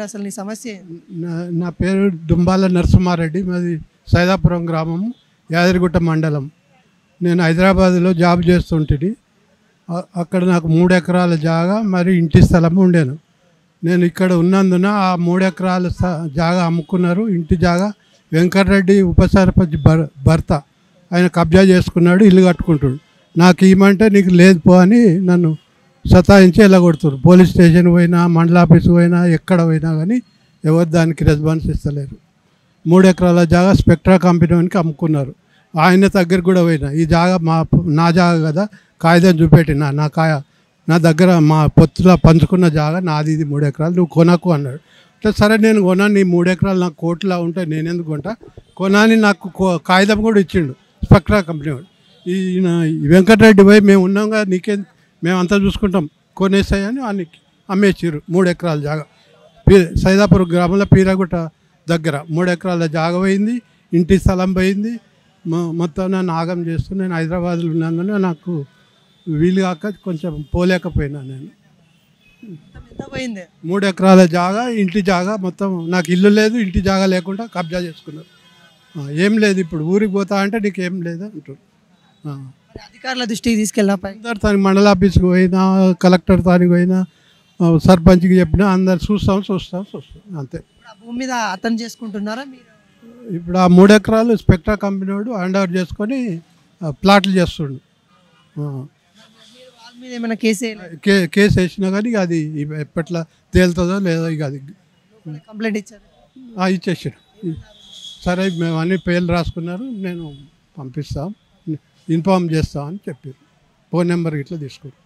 అసలు నీ సమస్య ఏంది? నా పేరు దుంబాల నరసింహారెడ్డి, మాది సైదాపురం గ్రామం, యాదగిరిగుట్ట మండలం. నేను హైదరాబాద్లో జాబ్ చేస్తుంటిని. అక్కడ నాకు 3 ఎకరాల జాగా మరి ఇంటి స్థలం ఉండేను. నేను ఇక్కడ ఉన్నందున ఆ 3 ఎకరాల జాగా అమ్ముకున్నారు. ఇంటి జాగా వెంకటరెడ్డి ఉప సర్పంచ్ భర్త ఆయన కబ్జా చేసుకున్నాడు, ఇల్లు కట్టుకుంటాడు. నాకు ఇవ్వమంటే నీకు లేదు పో అని నన్ను సతాయించి వెళ్ళగొడుతున్నారు. పోలీస్ స్టేషన్ పోయినా, మండల ఆఫీస్కి పోయినా, ఎక్కడ పోయినా కానీ ఎవరు దానికి రెస్పాన్స్ ఇస్తలేరు. 3 ఎకరాల జాగా స్పెక్ట్రా కంపెనీ వానికి అమ్ముకున్నారు. ఆయన దగ్గర కూడా పోయినా, ఈ జాగా నా జాగా కదా, కాగితం చూపెట్టిన నా దగ్గర మా పొత్తులో పంచుకున్న జాగా నాది, ఇది 3 ఎకరాలు, నువ్వు కొనకు అన్నాడు. అంటే సరే నేను కొన్నాను, నీ 3 ఎకరాలు నాకు కోట్లా ఉంటే నేను ఎందుకు కొంటా, కొనాని నాకు కాగితం కూడా ఇచ్చిండు స్పెక్ట్రా కంపెనీ వాడు. ఈయన వెంకటరెడ్డి పోయి మేము ఉన్నాం కదా, నీకేం, మేము అంతా చూసుకుంటాం, కొనేసాయని వానికి అమ్మేసారు 3 ఎకరాల జాగా. సైదాపురం గ్రామంలో పీరగుట్ట దగ్గర 3 ఎకరాల జాగా పోయింది, ఇంటి స్థలం పోయింది. మొత్తం నన్ను ఆగం చేస్తూ నేను హైదరాబాద్లో ఉన్నందున నాకు వీలు కాక కొంచెం పోలేకపోయినా. నేను ఎంత పోయింది? 3 ఎకరాల జాగా, ఇంటి జాగా మొత్తం, నాకు ఇల్లు లేదు, ఇంటి జాగా లేకుండా కబ్జా చేసుకున్నారు. ఏం లేదు, ఇప్పుడు ఊరికి పోతా అంటే నీకు ఏం లేదు అంటారు. అధికారుల దృష్టికి తీసుకెళ్ళినా అందరు తనకి మండల ఆఫీస్కి పోయినా, కలెక్టర్ తానికి పోయినా, సర్పంచ్కి చెప్పినా అందరు చూస్తాం అంతే. ఆ భూమి మీద అతను చేసుకుంటున్నారా మీరు? ఇప్పుడు ఆ 3 ఎకరాలు స్పెక్ట్రా కంపెనీ వాడు హ్యాండ్ ఓవర్ చేసుకొని ప్లాట్లు చేస్తుండు. వాళ్ళ మీద ఏమైనా కేసు వేయలేదు? కేసు వేసినా కానీ అది ఎప్పట్లా తేలుతుందో లేదో ఇక అది కంప్లైంట్ ఇచ్చారు? ఇచ్చేసాడు. సరే మేము అన్ని పేర్లు రాసుకున్నారు, నేను పంపిస్తాం, ఇన్ఫామ్ చేస్తామని చెప్పారు. ఫోన్ నెంబర్ ఇట్లా తీసుకున్నారు.